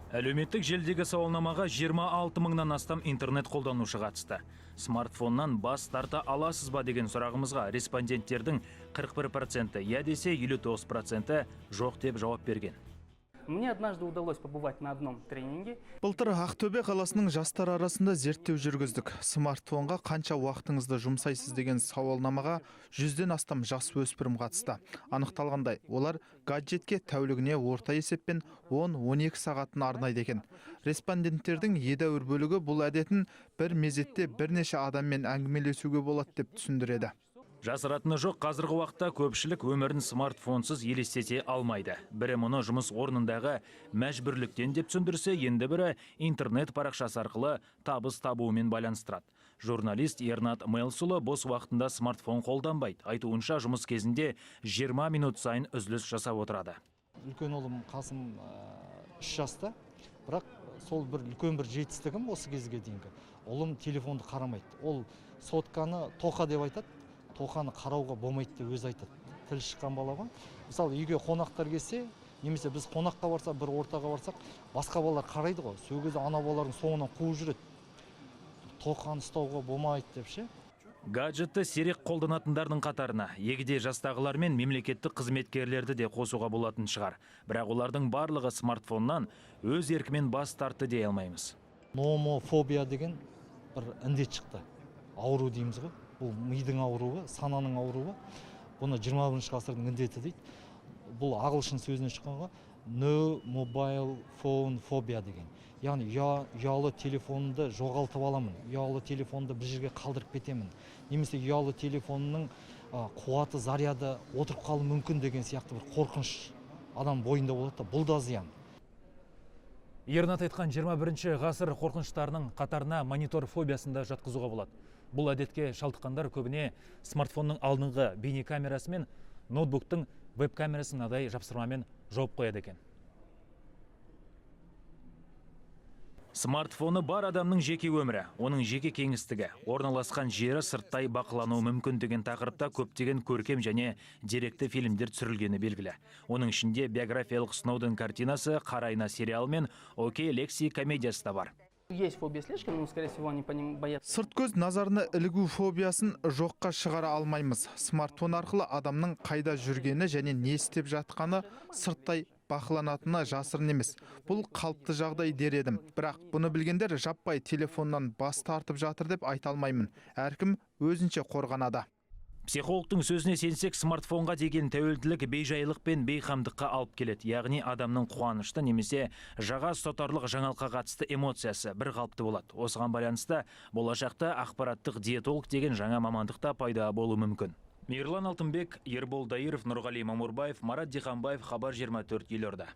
Әлеуметтік желдегі сауалнамаға 26 мыңнан астам интернет қолданушы қатысты. Смартфоннан бас тарта аласыз ба деген сұрағымызға респонденттердің 41%, я десе 59% жоқ деп жауап берген. Мне однажды удалось побывать на одном тренинге. Былтыр Ақтөбе қаласының жастар арасында зерттеу жүргіздік. Смартфонға қанша уақытыңызды жұмсайсыз деген сауалнамаға 100-ден астам жас өспірім қатысты. Анықталғандай, олар гаджетке тәулігіне орта есеппен 10-12 сағатын арнайды екен. Респонденттердің едәуір бөлігі бұл әдетін бір мезетте бірнеше адаммен әңгімелесуге болады деп түсіндіреді. Жасыратыны жоқ, қазіргі уақытта көпшілік өмірін смартфонсыз елестете алмайды. Бірі мұны жұмыс орнындағы мәжбүрліктен деп түсіндірсе, енді бірі интернет парақшасы арқылы табыс табуымен байланыстырады. Журналист Ернат Мэлсұлы бос уақытында смартфон қолданбайды. Айтуынша жұмыс кезінде 20 минут сайын үзіліс жасап отырады. Үлкен ұлым Қасым 3 жаста, бірақ сол бір үлкен бір жетістігім осы кезге дейінгі. Ұлым телефонды қарамайды. Ол сотканы тоқа деп айтады. Тоқаны қарауға болмайды деп өзі айтады. Тіл шыққан бала ғой. Мысалы, үйге қонақтар келсе, немесе біз қонаққа барсақ, бір ортаға барсақ, басқа балалар қарайды ғой. Сол кезде ана балалардың соңынан қуып жүреді. Тоқаны ұстауға болмайды деп ше. Гаджетті сирек қолданатындардың қатарына егде жастағылар мен мемлекеттік қызметкерлерді де қосуға болатын шығар. Бірақ олардың барлығы смартфоннан өз еркімен бас тартты дей алмаймыз. Номофобия деген бір індет шықты. Ауру дейміз ғой. Бұл мидың ауруы, сананың ауруы. Бұны 21 ғасырдың індеті дейді. Бұл ағылшын сөзінен шыққанға no mobile phone phobia деген. Яғни ұялы телефонды жоғалтып аламын, ұялы телефонды бір жерге қалдырып кетемін. Немесе ұялы телефонның қуаты, заряды отырып қалуы мүмкін деген сияқты бір қорқыныш адам бойында болады. Бұл да зиян. Ернат айтқан 21 ғасыр қорқыныштарының қатарына монитор фобиясында жатқызуға болады. Бұл әдетке шалдыққандар көбіне смартфонның алдыңғы бейнекамерасы мен ноутбуктың веб-камерасын мынадай жапсырмамен жауып қояды екен. Смартфоны бар адамның жеке өмірі, оның жеке кеңістігі, орналасқан жері сырттай бақылануы мүмкін деген тақырыпта көптеген көркем және деректі фильмдер түсірілгені белгілі. Оның ішінде биографиялық Сноуден картинасы, Қара айна сериалы мен Окей Лекси комедиясы да бар. Есть фобия слежки, но, скорее всего, они по ним боятся. Сырт көз назарына ілігу фобиясын жоққа шығара алмаймыз. Смартфон арқылы адамның қайда жүргені және не істеп жатқаны сырттай бақыланатыны жасырын емес. Бұл қалыпты жағдай дер едім. Бірақ бұны білгендер жаппай телефоннан бас тартып жатыр деп айта алмаймын. Әркім өзінше қорғанады. Психологтың сөзіне сенсек, смартфонға деген тәуелділік бейжайлық пен бейқамдыққа алып келеді. Яғни адамның қуанышты немесе жаға ұстатарлық жаңалыққа қатысты эмоциясы бір қалыпты болады. Осыған байланысты болашақта ақпараттық диетолог деген жаңа мамандықта пайда болуы мүмкін. Мейірлан Алтынбек, Ербол Дайыров, Нұрғали Мамурбаев, Марат Диханбаев, Хабар 24, Елорда.